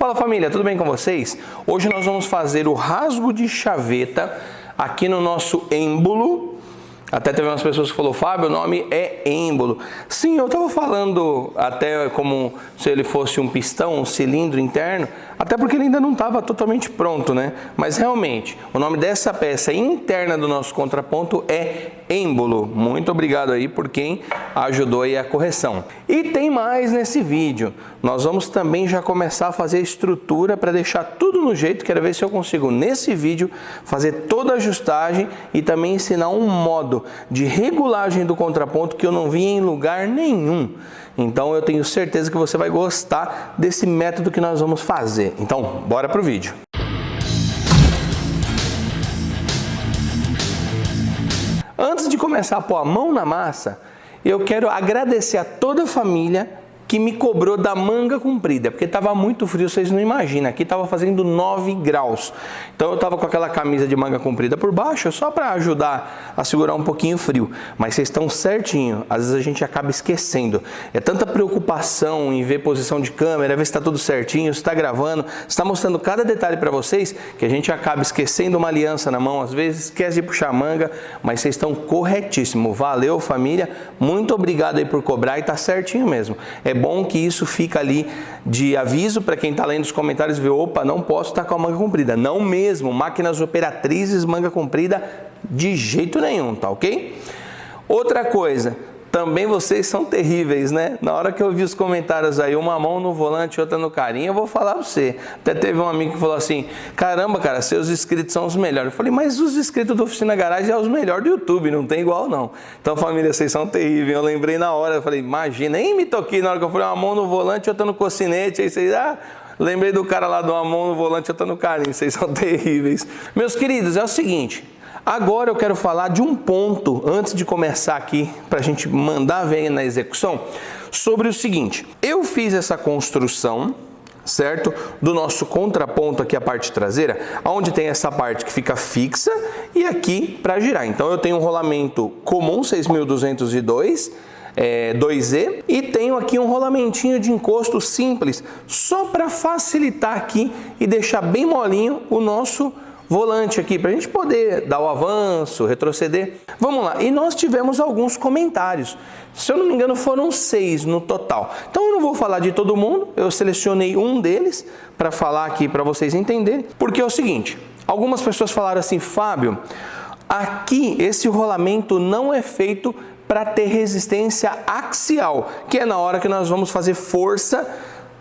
Fala família, tudo bem com vocês? Hoje nós vamos fazer o rasgo de chaveta aqui no nosso êmbolo. Até teve umas pessoas que falaram, Fábio, o nome é êmbolo. Sim, eu estava falando até como se ele fosse um pistão, um cilindro interno, até porque ele ainda não estava totalmente pronto, né? Mas realmente, o nome dessa peça interna do nosso contraponto é êmbolo. Muito obrigado aí por quem ajudou aí a correção. E tem mais nesse vídeo. Nós vamos também já começar a fazer a estrutura para deixar tudo no jeito. Quero ver se eu consigo nesse vídeo fazer toda a ajustagem e também ensinar um modo de regulagem do contraponto que eu não vi em lugar nenhum. Então eu tenho certeza que você vai gostar desse método que nós vamos fazer. Então, bora pro vídeo. Antes de começar a pôr a mão na massa, eu quero agradecer a toda a família que me cobrou da manga comprida, porque estava muito frio, vocês não imaginam, aqui estava fazendo 9 graus, então eu estava com aquela camisa de manga comprida por baixo, só para ajudar a segurar um pouquinho o frio, mas vocês estão certinho, às vezes a gente acaba esquecendo, é tanta preocupação em ver posição de câmera, ver se está tudo certinho, se está gravando, se está mostrando cada detalhe para vocês, que a gente acaba esquecendo uma aliança na mão, às vezes esquece de puxar a manga, mas vocês estão corretíssimo, valeu família, muito obrigado aí por cobrar e tá certinho mesmo. É bom que isso fica ali de aviso para quem está lendo os comentários e vê, opa, não posso estar com a manga comprida. Não mesmo, máquinas operatrizes, manga comprida, de jeito nenhum, tá ok? Outra coisa, também vocês são terríveis, né? Na hora que eu vi os comentários aí, uma mão no volante, outra no carinho, eu vou falar pra você. Até teve um amigo que falou assim, caramba, cara, seus inscritos são os melhores. Eu falei, mas os inscritos do Oficina Garagem é os melhores do YouTube, não tem igual não. Então, família, vocês são terríveis. Eu lembrei na hora, eu falei, imagina, nem me toquei na hora que eu falei, uma mão no volante, outra no cocinete, aí vocês, lembrei do cara lá de uma mão no volante, outra no carinho, vocês são terríveis. Meus queridos, é o seguinte, agora eu quero falar de um ponto, antes de começar aqui, para a gente mandar ver na execução, sobre o seguinte. Eu fiz essa construção, certo? Do nosso contraponto aqui, a parte traseira, onde tem essa parte que fica fixa e aqui para girar. Então eu tenho um rolamento comum, 6202, 2E, e tenho aqui um rolamentinho de encosto simples, só para facilitar aqui e deixar bem molinho o nosso volante aqui, para a gente poder dar o avanço, retroceder. Vamos lá, e nós tivemos alguns comentários, se eu não me engano foram 6 no total. Então eu não vou falar de todo mundo, eu selecionei um deles para falar aqui para vocês entenderem, porque é o seguinte, algumas pessoas falaram assim, Fábio, aqui esse rolamento não é feito para ter resistência axial, que é na hora que nós vamos fazer força,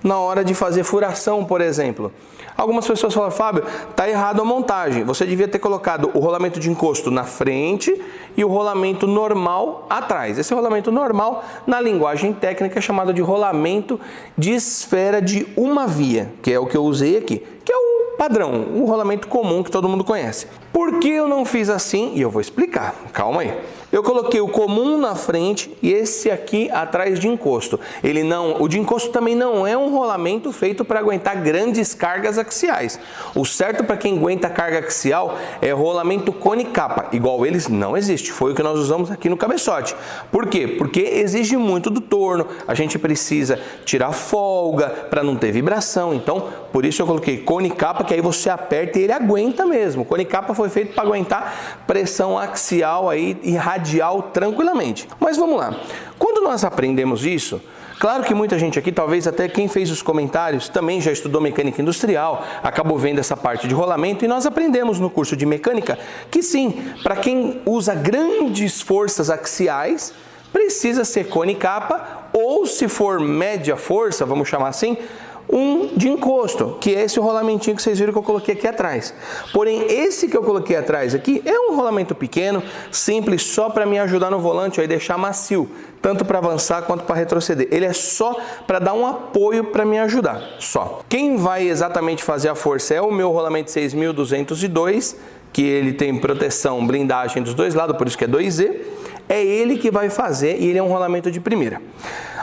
na hora de fazer furação, por exemplo. Algumas pessoas falam, Fábio, tá errado a montagem, você devia ter colocado o rolamento de encosto na frente e o rolamento normal atrás. Esse rolamento normal, na linguagem técnica, é chamado de rolamento de esfera de uma via, que é o que eu usei aqui, que é o padrão, o rolamento comum que todo mundo conhece. Por que eu não fiz assim? E eu vou explicar, calma aí. Eu coloquei o comum na frente e esse aqui atrás de encosto. O de encosto também não é um rolamento feito para aguentar grandes cargas axiais. O certo para quem aguenta carga axial é rolamento cone capa. Igual eles não existe. Foi o que nós usamos aqui no cabeçote. Por quê? Porque exige muito do torno. A gente precisa tirar folga para não ter vibração. Então, por isso eu coloquei cone capa, que aí você aperta e ele aguenta mesmo. O cone capa foi feito para aguentar pressão axial aí e radial tranquilamente. Mas vamos lá. Quando nós aprendemos isso, claro que muita gente aqui, talvez até quem fez os comentários, também já estudou mecânica industrial, acabou vendo essa parte de rolamento e nós aprendemos no curso de mecânica que sim, para quem usa grandes forças axiais, precisa ser cone capa ou se for média força, vamos chamar assim, um de encosto, que é esse rolamentinho que vocês viram que eu coloquei aqui atrás. Porém, esse que eu coloquei atrás aqui é um rolamento pequeno, simples, só para me ajudar no volante e deixar macio, tanto para avançar quanto para retroceder. Ele é só para dar um apoio para me ajudar, só. Quem vai exatamente fazer a força é o meu rolamento 6202, que ele tem proteção, blindagem dos dois lados, por isso que é 2E. é ele que vai fazer e ele é um rolamento de primeira.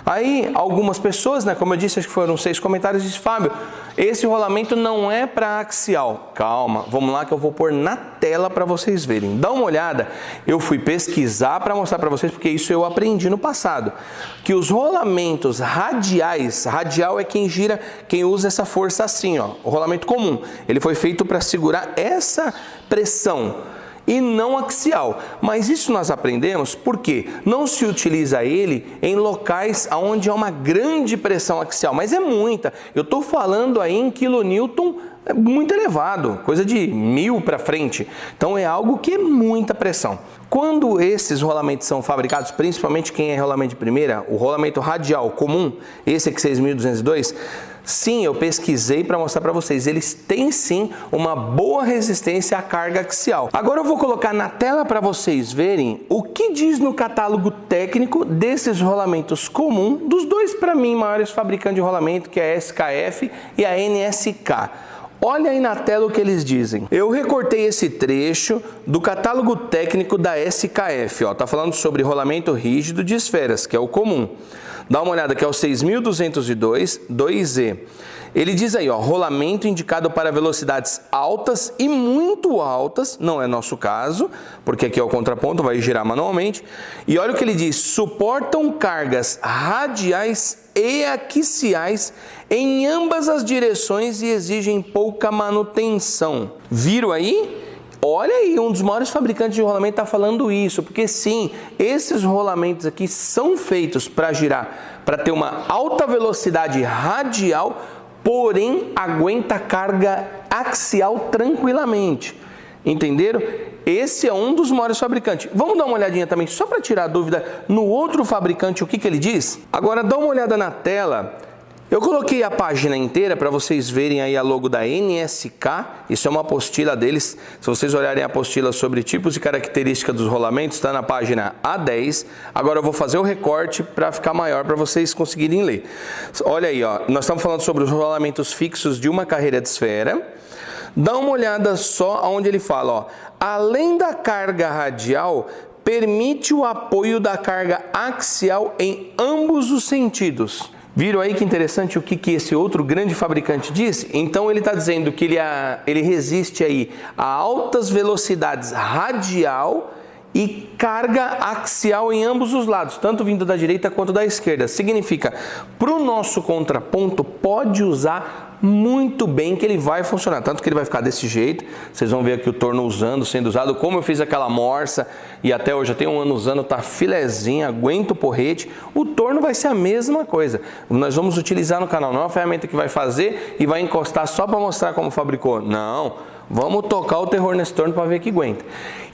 Aí algumas pessoas, né, como eu disse, acho que foram 6 comentários, disse: Fábio, esse rolamento não é para axial. Calma, vamos lá que eu vou pôr na tela para vocês verem. Dá uma olhada, eu fui pesquisar para mostrar para vocês, porque isso eu aprendi no passado, que os rolamentos radiais, radial é quem gira, quem usa essa força assim, ó, o rolamento comum, ele foi feito para segurar essa pressão e não axial. Mas isso nós aprendemos porque não se utiliza ele em locais onde há uma grande pressão axial, mas é muita. Eu estou falando aí em quilonewton muito elevado, coisa de 1000 para frente. Então é algo que é muita pressão. Quando esses rolamentos são fabricados, principalmente quem é rolamento de primeira, o rolamento radial comum, esse aqui 6202, sim, eu pesquisei para mostrar para vocês, eles têm sim uma boa resistência à carga axial. Agora eu vou colocar na tela para vocês verem o que diz no catálogo técnico desses rolamentos comum, dos dois para mim maiores fabricantes de rolamento, que é a SKF e a NSK. Olha aí na tela o que eles dizem. Eu recortei esse trecho do catálogo técnico da SKF. Ó, tá falando sobre rolamento rígido de esferas, que é o comum. Dá uma olhada que é o 6202 2E. Ele diz aí, ó, rolamento indicado para velocidades altas e muito altas, não é nosso caso, porque aqui é o contraponto, vai girar manualmente. E olha o que ele diz, suportam cargas radiais e axiais em ambas as direções e exigem pouca manutenção. Viram aí? Olha aí, um dos maiores fabricantes de rolamento está falando isso, porque sim, esses rolamentos aqui são feitos para girar, para ter uma alta velocidade radial, porém aguenta carga axial tranquilamente. Entenderam? Esse é um dos maiores fabricantes. Vamos dar uma olhadinha também, só para tirar a dúvida, no outro fabricante, o que ele diz? Agora dá uma olhada na tela. Eu coloquei a página inteira para vocês verem aí a logo da NSK, isso é uma apostila deles. Se vocês olharem a apostila sobre tipos e características dos rolamentos, está na página A10. Agora eu vou fazer o recorte para ficar maior para vocês conseguirem ler. Olha aí, ó, nós estamos falando sobre os rolamentos fixos de uma carreira de esfera. Dá uma olhada só onde ele fala, ó, além da carga radial, permite o apoio da carga axial em ambos os sentidos. Viram aí que interessante o que esse outro grande fabricante disse? Então ele está dizendo que ele resiste aí a altas velocidades radial e carga axial em ambos os lados, tanto vindo da direita quanto da esquerda. Significa, para o nosso contraponto, pode usar muito bem que ele vai funcionar, tanto que ele vai ficar desse jeito. Vocês vão ver aqui o torno sendo usado, como eu fiz aquela morsa e até hoje eu tenho 1 ano usando, tá filezinho, aguenta o porrete. O torno vai ser a mesma coisa. Nós vamos utilizar no canal, não é uma ferramenta que vai fazer e vai encostar só para mostrar como fabricou. Não. Vamos tocar o terror nesse torno para ver que aguenta.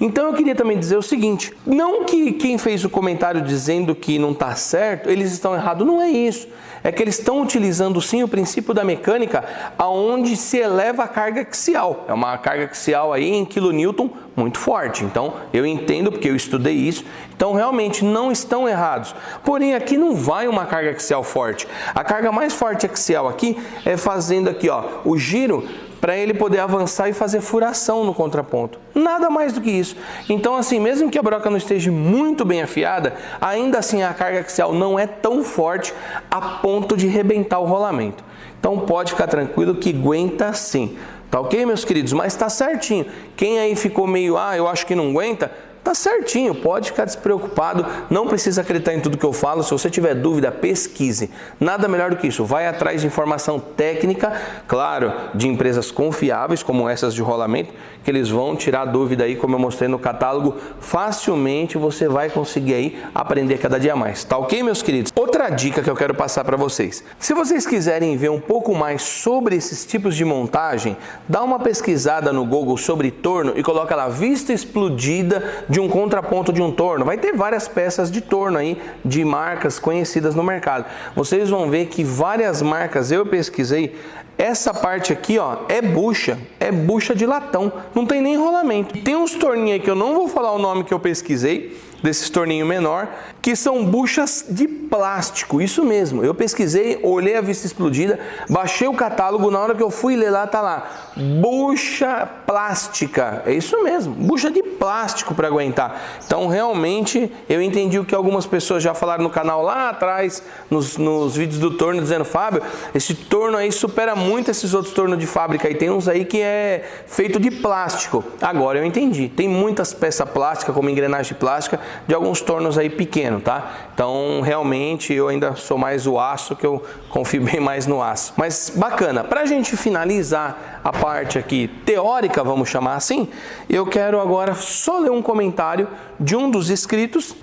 Então eu queria também dizer o seguinte, não que quem fez o comentário dizendo que não está certo, eles estão errados, não é isso. É que eles estão utilizando sim o princípio da mecânica aonde se eleva a carga axial. É uma carga axial aí em quilonewton muito forte. Então eu entendo porque eu estudei isso. Então realmente não estão errados. Porém aqui não vai uma carga axial forte. A carga mais forte axial aqui é fazendo aqui, ó, o giro para ele poder avançar e fazer furação no contraponto. Nada mais do que isso. Então assim, mesmo que a broca não esteja muito bem afiada, ainda assim a carga axial não é tão forte a ponto de rebentar o rolamento. Então pode ficar tranquilo que aguenta sim. Tá ok, meus queridos? Mas tá certinho. Quem aí ficou meio, eu acho que não aguenta, tá certinho, pode ficar despreocupado, não precisa acreditar em tudo que eu falo. Se você tiver dúvida, pesquise. Nada melhor do que isso, vai atrás de informação técnica, claro, de empresas confiáveis, como essas de rolamento, que eles vão tirar dúvida aí, como eu mostrei no catálogo, facilmente você vai conseguir aí aprender cada dia mais. Tá ok, meus queridos? Outra dica que eu quero passar para vocês. Se vocês quiserem ver um pouco mais sobre esses tipos de montagem, dá uma pesquisada no Google sobre torno e coloca lá vista explodida de um contraponto de um torno. Vai ter várias peças de torno aí, de marcas conhecidas no mercado. Vocês vão ver que várias marcas, eu pesquisei, essa parte aqui, ó, é bucha de latão, não tem nem rolamento. Tem uns torninhos aí que eu não vou falar o nome que eu pesquisei, desses torninhos menor, que são buchas de plástico, isso mesmo. Eu pesquisei, olhei a vista explodida, baixei o catálogo, na hora que eu fui ler lá, tá lá, bucha plástica, é isso mesmo, bucha de plástico para aguentar. Então realmente eu entendi o que algumas pessoas já falaram no canal lá atrás, nos vídeos do torno, dizendo: Fábio, esse torno aí supera muito esses outros tornos de fábrica, e tem uns aí que é feito de plástico. Agora eu entendi, tem muitas peças plásticas, como engrenagem plástica, de alguns tornos aí pequenos, tá? Então realmente eu ainda sou mais o aço, que eu confio bem mais no aço. Mas bacana, pra gente finalizar a parte aqui teórica, vamos chamar assim, eu quero agora só ler um comentário de um dos inscritos,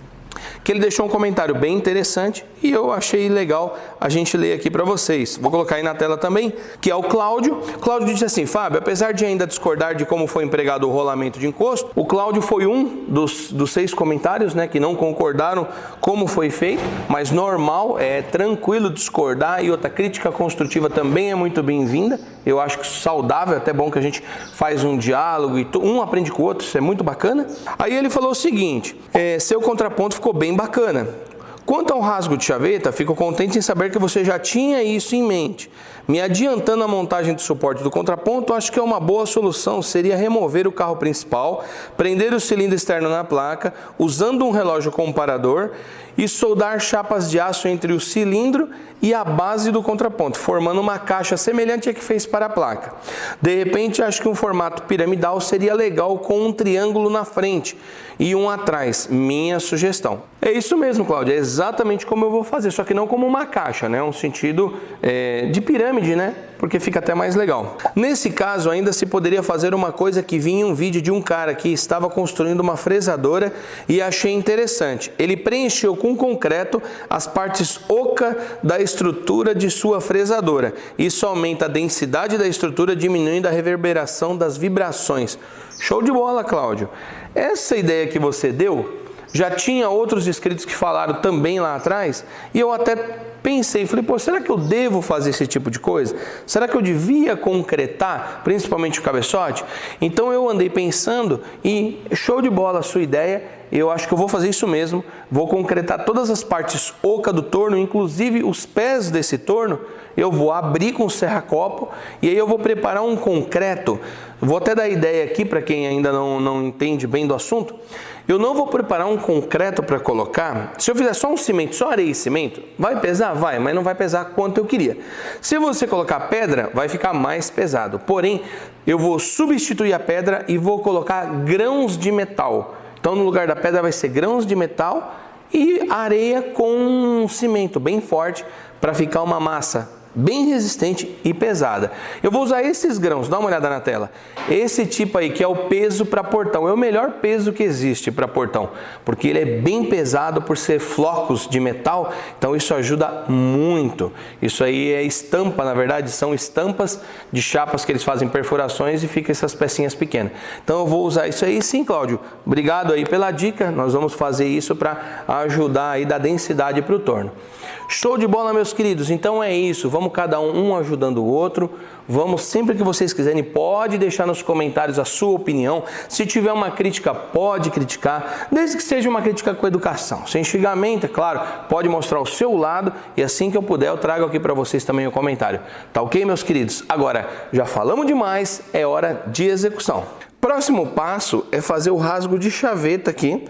que ele deixou um comentário bem interessante e eu achei legal a gente ler aqui para vocês. Vou colocar aí na tela também, que é o Cláudio. Cláudio disse assim: Fábio, apesar de ainda discordar de como foi empregado o rolamento de encosto, o Cláudio foi um dos 6 comentários, né, que não concordaram como foi feito, mas normal, é tranquilo discordar, e outra crítica construtiva também é muito bem-vinda. Eu acho que saudável, até bom que a gente faz um diálogo e um aprende com o outro, isso é muito bacana. Aí ele falou o seguinte: seu contraponto ficou bem bacana. Quanto ao rasgo de chaveta, fico contente em saber que você já tinha isso em mente. Me adiantando a montagem do suporte do contraponto, acho que é uma boa solução seria remover o carro principal, prender o cilindro externo na placa, usando um relógio comparador, e soldar chapas de aço entre o cilindro e a base do contraponto, formando uma caixa semelhante à que fez para a placa. De repente, acho que um formato piramidal seria legal, com um triângulo na frente e um atrás. Minha sugestão. É isso mesmo, Cláudio, é exatamente como eu vou fazer, só que não como uma caixa, né? Um sentido de pirâmide, né? Porque fica até mais legal. Nesse caso, ainda se poderia fazer uma coisa que vinha em um vídeo de um cara que estava construindo uma fresadora e achei interessante. Ele preencheu com concreto as partes oca da estrutura de sua fresadora. Isso aumenta a densidade da estrutura, diminuindo a reverberação das vibrações. Show de bola, Cláudio. Essa ideia que você deu, já tinha outros inscritos que falaram também lá atrás, e eu até pensei, falei, pô, será que eu devo fazer esse tipo de coisa? Será que eu devia concretar, principalmente o cabeçote? Então eu andei pensando e show de bola a sua ideia. Eu acho que eu vou fazer isso mesmo, vou concretar todas as partes oca do torno, inclusive os pés desse torno, eu vou abrir com serra-copo e aí eu vou preparar um concreto. Vou até dar ideia aqui para quem ainda não entende bem do assunto. Eu não vou preparar um concreto para colocar. Se eu fizer só um cimento, só areia e cimento, vai pesar? Vai, mas não vai pesar quanto eu queria. Se você colocar pedra, vai ficar mais pesado. Porém, eu vou substituir a pedra e vou colocar grãos de metal. Então, no lugar da pedra vai ser grãos de metal e areia com um cimento bem forte para ficar uma massa bem resistente e pesada. Eu vou usar esses grãos, dá uma olhada na tela. Esse tipo aí que é o peso para portão, é o melhor peso que existe para portão, porque ele é bem pesado por ser flocos de metal, então isso ajuda muito. Isso aí é estampa, na verdade, são estampas de chapas que eles fazem perfurações e fica essas pecinhas pequenas. Então eu vou usar isso aí sim, Cláudio. Obrigado aí pela dica, nós vamos fazer isso para ajudar aí da densidade para o torno. Show de bola, meus queridos. Então é isso, vamos cada um ajudando o outro. Vamos, sempre que vocês quiserem, pode deixar nos comentários a sua opinião. Se tiver uma crítica, pode criticar, desde que seja uma crítica com educação, sem xingamento, é claro. Pode mostrar o seu lado e assim que eu puder eu trago aqui para vocês também o comentário. Tá ok, meus queridos? Agora, já falamos demais, é hora de execução. Próximo passo é fazer o rasgo de chaveta aqui,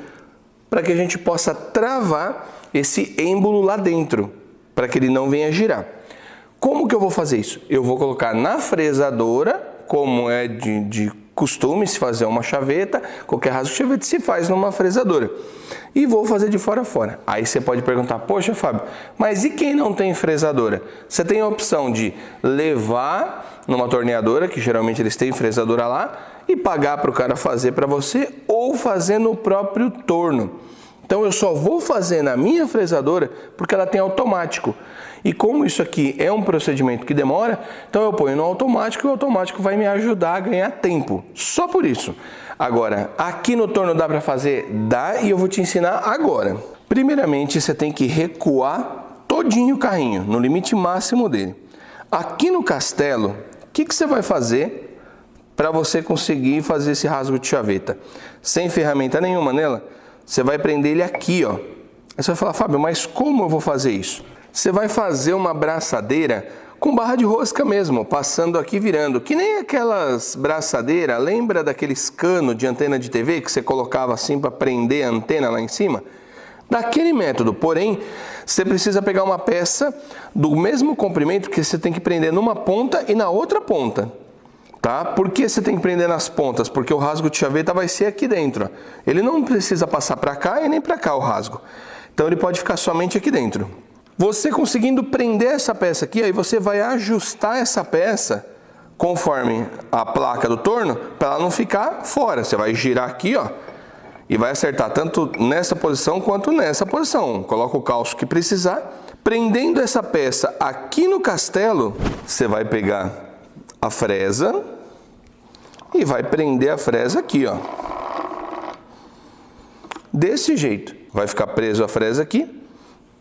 para que a gente possa travar esse êmbolo lá dentro, para que ele não venha girar. Como que eu vou fazer isso? Eu vou colocar na fresadora, como é de costume se fazer uma chaveta, qualquer rasgo de chaveta se faz numa fresadora. E vou fazer de fora a fora. Aí você pode perguntar, poxa, Fábio, mas e quem não tem fresadora? Você tem a opção de levar numa torneadora, que geralmente eles têm fresadora lá, e pagar para o cara fazer para você, ou fazer no próprio torno. Então eu só vou fazer na minha fresadora porque ela tem automático. E como isso aqui é um procedimento que demora, então eu ponho no automático e o automático vai me ajudar a ganhar tempo. Só por isso. Agora, aqui no torno dá para fazer? Dá, e eu vou te ensinar agora. Primeiramente, você tem que recuar todinho o carrinho, no limite máximo dele. Aqui no castelo, o que você vai fazer para você conseguir fazer esse rasgo de chaveta? Sem ferramenta nenhuma nela? Você vai prender ele aqui, ó. Aí você vai falar, Fábio, mas como eu vou fazer isso? Você vai fazer uma braçadeira com barra de rosca mesmo, passando aqui virando. Que nem aquelas braçadeiras, lembra daqueles canos de antena de TV que você colocava assim para prender a antena lá em cima? Daquele método, porém, você precisa pegar uma peça do mesmo comprimento que você tem que prender numa ponta e na outra ponta. Tá? Por que você tem que prender nas pontas? Porque o rasgo de chaveta vai ser aqui dentro. Ó. Ele não precisa passar para cá e nem para cá o rasgo. Então ele pode ficar somente aqui dentro. Você conseguindo prender essa peça aqui, aí você vai ajustar essa peça conforme a placa do torno, para ela não ficar fora. Você vai girar aqui, ó, e vai acertar tanto nessa posição quanto nessa posição. Coloca o calço que precisar. Prendendo essa peça aqui no castelo, você vai pegar a fresa e vai prender a fresa aqui, ó. Desse jeito. Vai ficar preso a fresa aqui.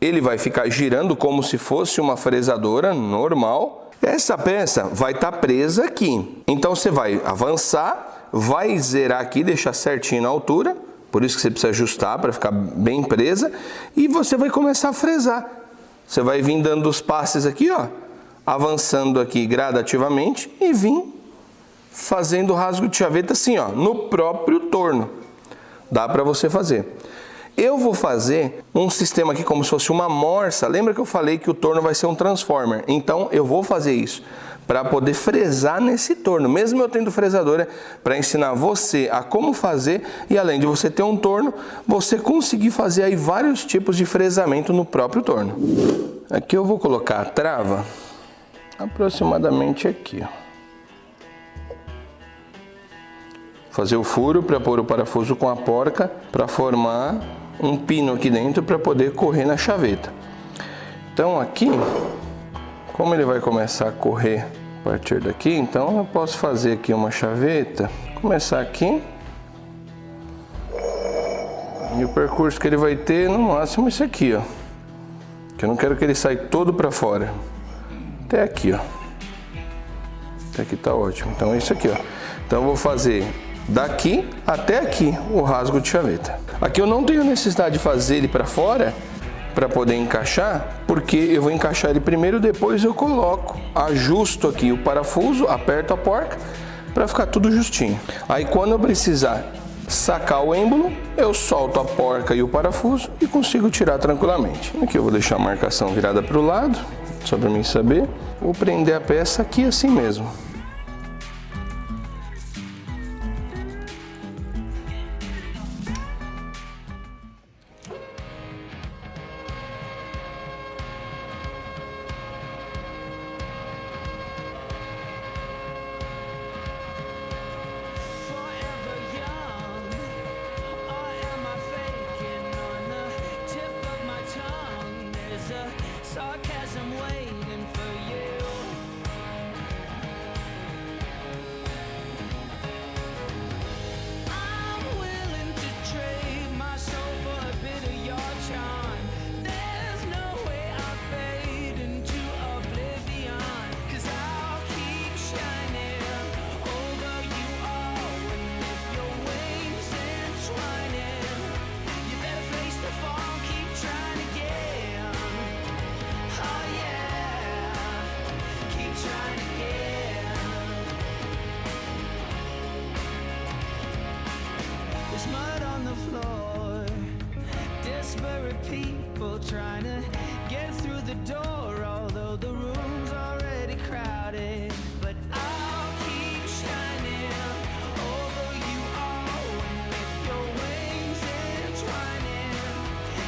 Ele vai ficar girando como se fosse uma fresadora normal. Essa peça vai estar presa aqui. Então você vai avançar, vai zerar aqui, deixar certinho na altura. Por isso que você precisa ajustar para ficar bem presa. E você vai começar a fresar. Você vai vir dando os passes aqui, ó. Avançando aqui gradativamente e vir fazendo o rasgo de chaveta assim, ó, no próprio torno. Dá para você fazer. Eu vou fazer um sistema aqui como se fosse uma morsa. Lembra que eu falei que o torno vai ser um transformer? Então eu vou fazer isso para poder fresar nesse torno, mesmo eu tendo fresadora, para ensinar você a como fazer e além de você ter um torno, você conseguir fazer aí vários tipos de fresamento no próprio torno. Aqui eu vou colocar a trava aproximadamente aqui, ó. Fazer o furo para pôr o parafuso com a porca para formar um pino aqui dentro para poder correr na chaveta. Então aqui, como ele vai começar a correr a partir daqui, então eu posso fazer aqui uma chaveta, começar aqui, e o percurso que ele vai ter no máximo isso aqui, ó, que eu não quero que ele saia todo para fora, até aqui, ó, até aqui tá ótimo. Então é isso aqui, ó. Então eu vou fazer daqui até aqui o rasgo de chaveta. Aqui eu não tenho necessidade de fazer ele para fora para poder encaixar, porque eu vou encaixar ele primeiro, depois eu coloco, ajusto aqui o parafuso, aperto a porca para ficar tudo justinho. Aí quando eu precisar sacar o êmbolo, eu solto a porca e o parafuso e consigo tirar tranquilamente. Aqui eu vou deixar a marcação virada para o lado, só para mim saber. Vou prender a peça aqui assim mesmo. Trying to get through the door, although the room's already crowded. But I'll keep shining over you all, and with your wings entwining,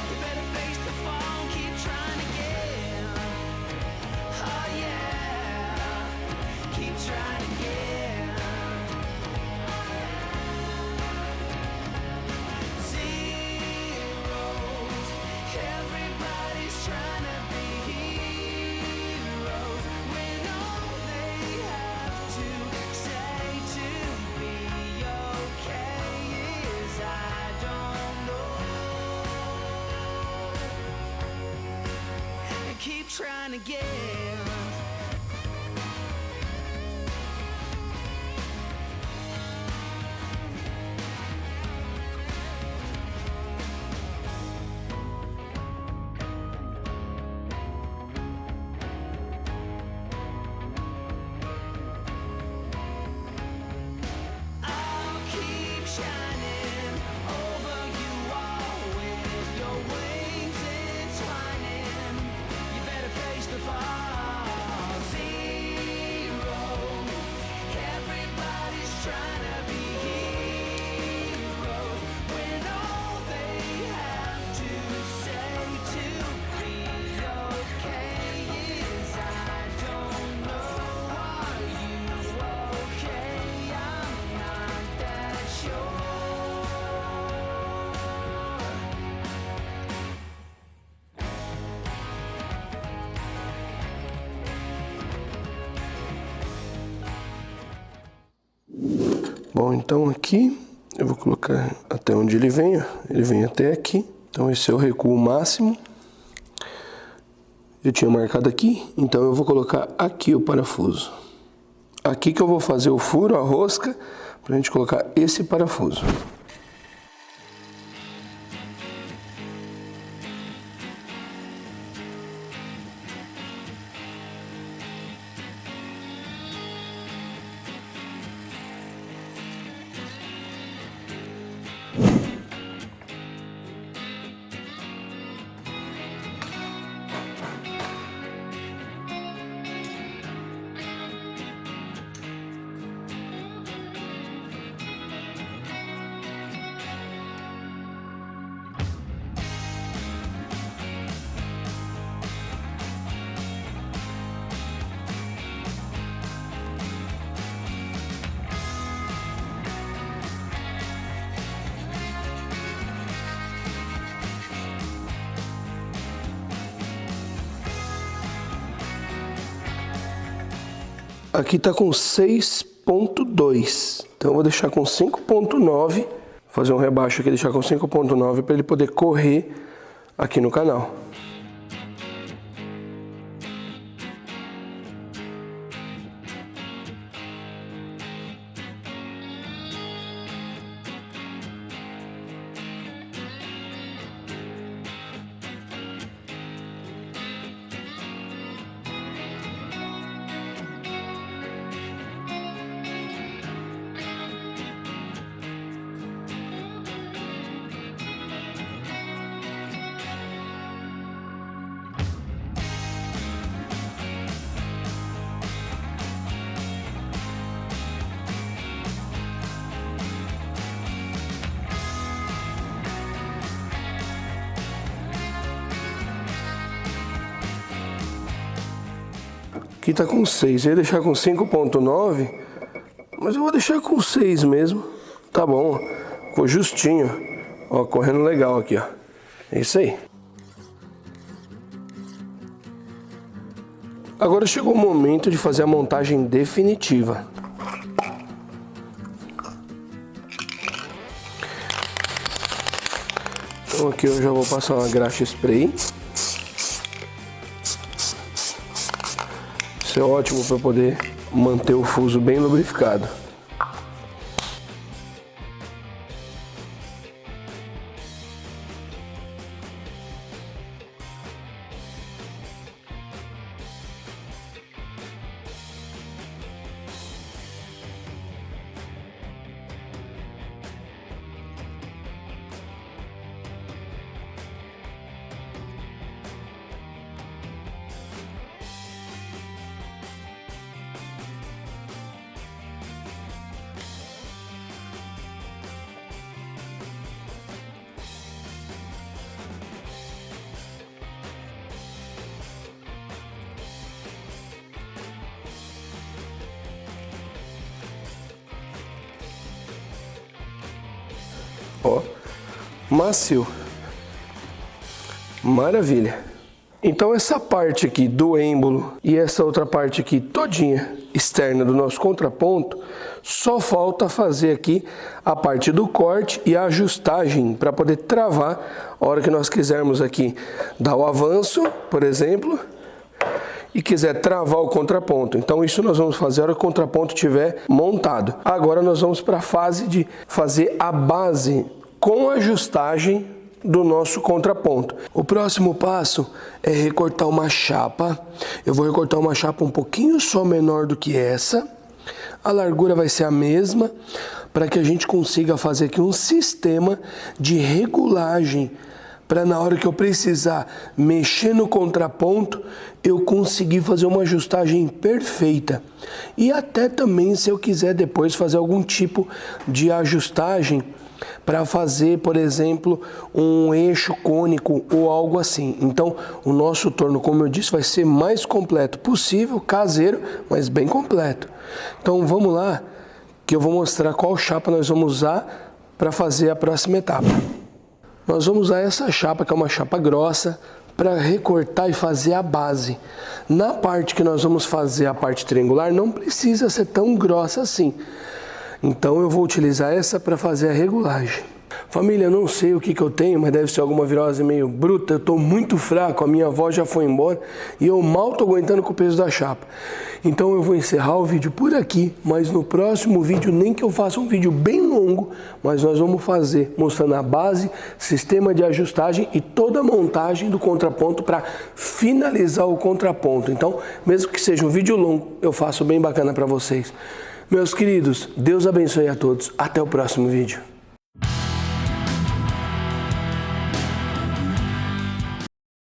you better face the fall and keep trying again. Oh yeah, keep trying again. Zeros, everybody's trying to be heroes when all they have to say to be okay is I don't know. And keep trying again. Bom, então aqui eu vou colocar até onde ele vem, ó. Ele vem até aqui. Então esse é o recuo máximo. Eu tinha marcado aqui, então eu vou colocar aqui o parafuso. Aqui que eu vou fazer o furo, a rosca, pra gente colocar esse parafuso. Aqui tá com 6.2, então eu vou deixar com 5.9, fazer um rebaixo aqui, deixar com 5.9 para ele poder correr aqui no canal. Aqui tá com 6, eu ia deixar com 5.9, mas eu vou deixar com 6 mesmo. Tá bom, ficou justinho. Ó, correndo legal aqui, ó. É isso aí. Agora chegou o momento de fazer a montagem definitiva. Então aqui eu já vou passar uma graxa spray. Isso é ótimo para poder manter o fuso bem lubrificado. Ó, macio. Maravilha. Então essa parte aqui do êmbolo e essa outra parte aqui todinha externa do nosso contraponto, só falta fazer aqui a parte do corte e a ajustagem para poder travar a hora que nós quisermos aqui dar o avanço, por exemplo, e quiser travar o contraponto. Então isso nós vamos fazer a hora que o contraponto estiver montado. Agora nós vamos para a fase de fazer a base com ajustagem do nosso contraponto. O próximo passo é recortar uma chapa. Eu vou recortar uma chapa um pouquinho só menor do que essa. A largura vai ser a mesma, para que a gente consiga fazer aqui um sistema de regulagem, para na hora que eu precisar mexer no contraponto, eu conseguir fazer uma ajustagem perfeita. E até também se eu quiser depois fazer algum tipo de ajustagem para fazer, por exemplo, um eixo cônico ou algo assim. Então, o nosso torno, como eu disse, vai ser mais completo possível, caseiro, mas bem completo. Então, vamos lá, que eu vou mostrar qual chapa nós vamos usar para fazer a próxima etapa. Nós vamos usar essa chapa, que é uma chapa grossa, para recortar e fazer a base. Na parte que nós vamos fazer a parte triangular, não precisa ser tão grossa assim. Então eu vou utilizar essa para fazer a regulagem. Família, eu não sei o que eu tenho, mas deve ser alguma virose meio bruta. Eu estou muito fraco, a minha avó já foi embora e eu mal estou aguentando com o peso da chapa. Então eu vou encerrar o vídeo por aqui, mas no próximo vídeo, nem que eu faça um vídeo bem longo, mas nós vamos fazer mostrando a base, sistema de ajustagem e toda a montagem do contraponto para finalizar o contraponto. Então, mesmo que seja um vídeo longo, eu faço bem bacana para vocês. Meus queridos, Deus abençoe a todos. Até o próximo vídeo.